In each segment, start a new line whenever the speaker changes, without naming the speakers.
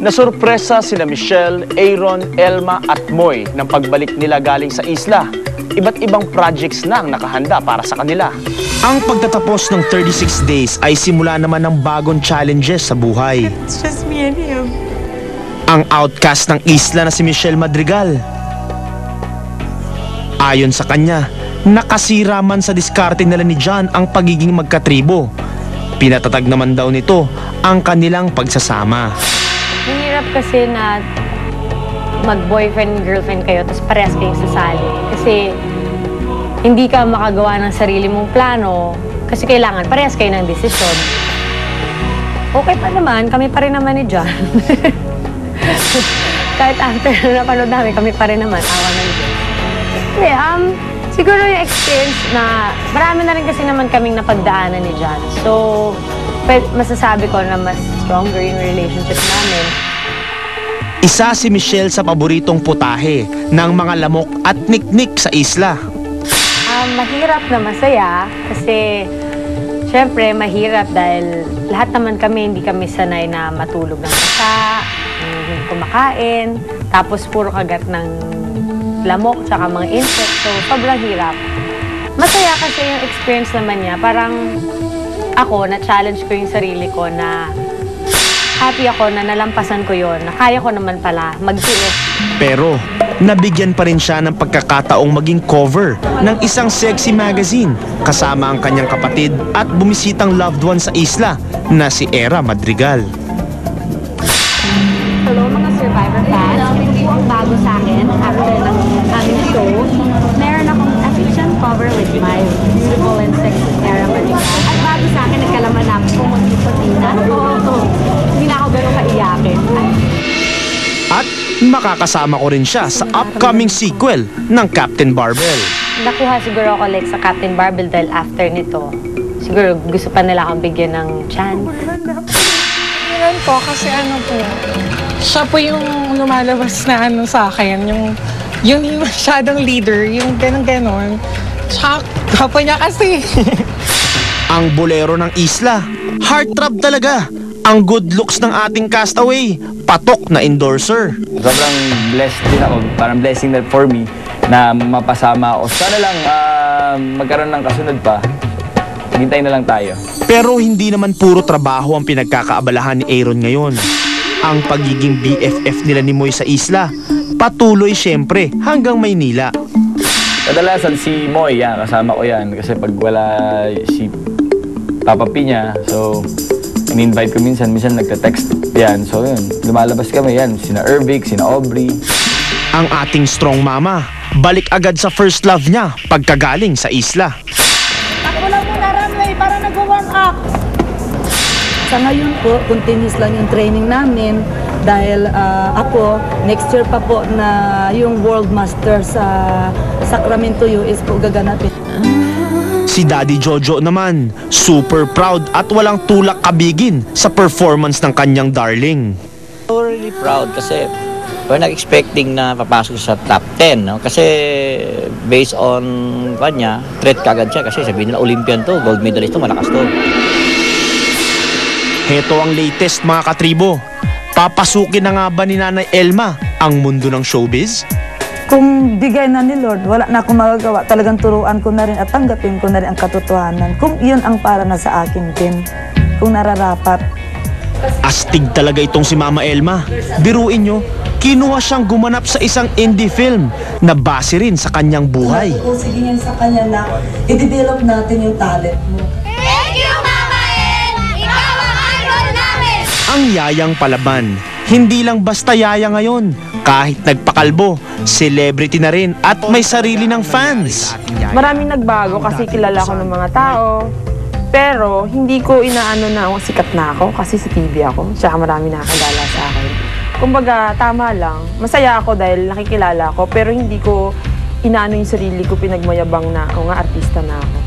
Nasurpresa sina Michelle, Aaron, Elma at Moy nang pagbalik nila galing sa isla. Iba't ibang projects na ang nakahanda para sa kanila. Ang pagtatapos ng 36 days ay simula naman ng bagong challenges sa buhay.
It's just me and him.
Ang outcast ng isla na si Michelle Madrigal. Ayon sa kanya, nakasira man sa diskarte nila ni John ang pagiging magkatribo. Pinatatag naman daw nito ang kanilang pagsasama.
Mahirap kasi na mag-boyfriend, girlfriend kayo, tapos parehas kayong sasali. Kasi hindi ka makagawa ng sarili mong plano kasi kailangan parehas kayo ng desisyon. Okay pa naman, kami pa rin naman ni John. Kahit after na napanood namin, kami pa rin naman, awa ng Diyos. Siguro yung experience na marami na rin kasi naman kaming napagdaanan ni John. So, masasabi ko na mas stronger yung relationship namin.
Isa si Michelle sa paboritong putahe ng mga lamok at niknik sa isla.
Mahirap na masaya kasi syempre mahirap dahil lahat naman kami hindi kami sanay na matulog ng masa, hindi kumakain, tapos puro kagat ng lamok tsaka mga insects. So, sobrang hirap. Masaya kasi yung experience naman niya. Parang ako, na-challenge ko yung sarili ko na happy ako na nalampasan ko yon, na kaya ko naman pala magtiis.
Pero, nabigyan pa rin siya ng pagkakataong maging cover ng isang sexy magazine kasama ang kanyang kapatid at bumisitang loved one sa isla na si Era Madrigal.
Hello mga Survivor fans, ito ang bago sa akin after ng aming show. Meron akong affection cover with my beautiful and sexy Era Madrigal. At bago sa akin, nagkalaman namin kung mag-iputin na. Hindi na ako ganun kaiyakin.
At makakasama ko rin siya sa upcoming sequel ng Captain Barbell.
Nakuha siguro ako like sa Captain Barbell dahil after nito, siguro gusto pa nila akong bigyan ng chance.
Meron po kasi ano po, siya po yung lumalabas na ano sa akin, yung masyadong leader, yung ganon-ganon. Tsaka, kapo niya kasi.
Ang bolero ng isla, heartthrob talaga. Ang good looks ng ating castaway, patok na endorser.
Sobrang blessed din ako, parang blessing na for me na mapasama ako. Sana lang magkaroon ng kasunod pa. Hintay na lang tayo.
Pero hindi naman puro trabaho ang pinagkakaabalahan ni Aaron ngayon. Ang pagiging BFF nila ni Moy sa isla, patuloy siyempre hanggang Maynila.
Kadalasan si Moy, yan, kasama ko yan. Kasi pag wala si Papa P niya, so in-invite ko minsan nagka-text yan. So yun, lumalabas kami yan. Sina Ervic, sina Aubrey.
Ang ating strong mama, balik agad sa first love niya pagkagaling sa isla.
Ako lang muna runway para nag-warm up. Sa ngayon po, continuous lang yung training namin dahil ako, next year pa po na yung World Master sa Sacramento US po gaganapin.
Si Daddy Jojo naman, super proud at walang tulak kabigin sa performance ng kanyang darling.
So really proud kasi we're not expecting na papasok sa top 10, no? Kasi based on kanya, threat kagad siya kasi sabihin nila Olympian to, gold medalist to, malakas to.
Heto ang latest mga katribo. Papasukin na nga ba ni Nanay Elma ang mundo ng showbiz?
Kung bigay na ni Lord, wala na akong magagawa. Talagang turuan ko na rin at tanggapin ko na rin ang katotohanan. Kung iyon ang para na sa akin din, kung nararapat.
Astig talaga itong si Mama Elma. Biruin nyo, kinuha siyang gumanap sa isang indie film na base rin sa kanyang buhay.
Sige yan sa kanya na i-develop natin yung talent mo.
Thank you, Mama El! Ikaw ang idol namin!
Ang Yayang Palaban, hindi lang basta yaya ngayon. Kahit nagpakalbo, celebrity na rin at may sarili ng fans.
Maraming nagbago kasi kilala ko ng mga tao. Pero hindi ko inaano na sikat na ako kasi sa TV ako. Tsaka marami nakakilala sa akin. Kumbaga, tama lang. Masaya ako dahil nakikilala ako. Pero hindi ko inaano yung sarili ko, pinagmayabang na ako nga, artista na ako.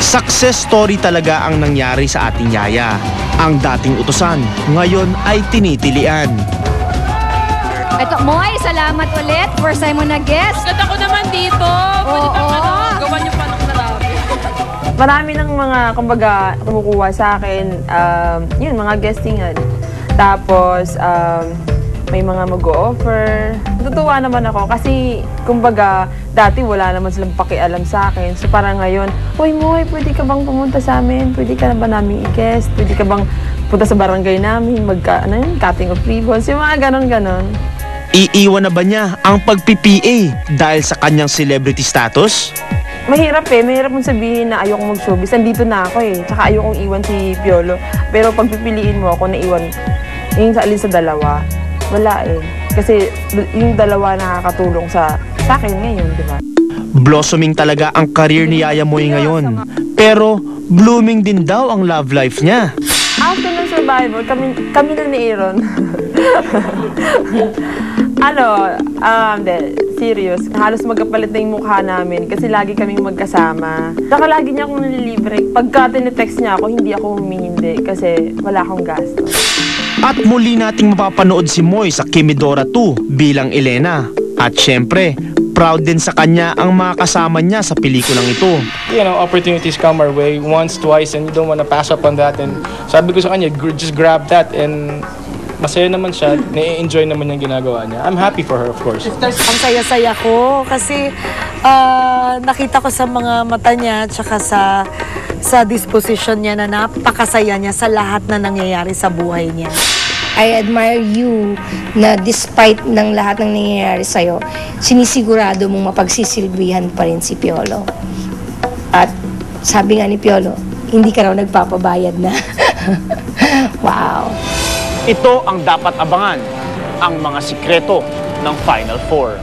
Success story talaga ang nangyari sa ating yaya. Ang dating utusan, ngayon ay tinitilian.
Ito, Moy, salamat ulit. First time mo na-guest.
Ganda ko naman dito.
Oo.
Gawa niyo pa ng marami. Marami ng mga, kumbaga, kumukuha sa akin, yun, mga guestingan. Tapos, may mga mag-o-offer. Natutuwa naman ako kasi, kumbaga, dati wala naman silang pakialam sa akin. So parang ngayon, Uy, Moy, pwede ka bang pumunta sa amin? Pwede ka na ba namin i-guest? Pwede ka bang punta sa barangay namin? Cutting of ribbons? Yung mga ganon-ganon.
Iiwan na ba niya ang pag-PPA dahil sa kanyang celebrity status?
Mahirap mahirap mong sabihin na ayokong mag-showbiz. Nandito na ako Tsaka ayokong iwan si Piolo. Pero pag pipiliin mo ako na iwan, yung sa alin sa dalawa, wala Kasi yung dalawa nakakatulong sa akin ngayon, di ba?
Blossoming talaga ang career ni Yaya Moy ngayon. Pero blooming din daw ang love life niya.
After ng Survivor, kami na ni Aaron. Serious. Halos magkapalit na yung mukha namin kasi lagi kaming magkasama. Saka lagi niya akong nililibre. Pagka tinetext niya ako, hindi ako humihindi kasi wala akong gasto.
At muli nating mapapanood si Moy sa Kimidora 2 bilang Elena. At syempre, proud din sa kanya ang mga kasama niya sa pelikulang ito.
You know, opportunities come our way once, twice, and you don't want to pass up on that. And sabi ko sa kanya, just grab that, and masaya naman siya, na-enjoy naman yung ginagawa niya. I'm happy for her, of course.
Ang saya-saya ko kasi nakita ko sa mga mata niya tsaka sa disposition niya na napakasaya niya sa lahat na nangyayari sa buhay niya.
I admire you na despite ng lahat ng nangyayari sa'yo, sinisigurado mong mapagsisilbihan pa rin si Piolo. At sabi nga ni Piolo, hindi ka raw nagpapabayad na. Wow!
Ito ang dapat abangan, ang mga sikreto ng Final Four.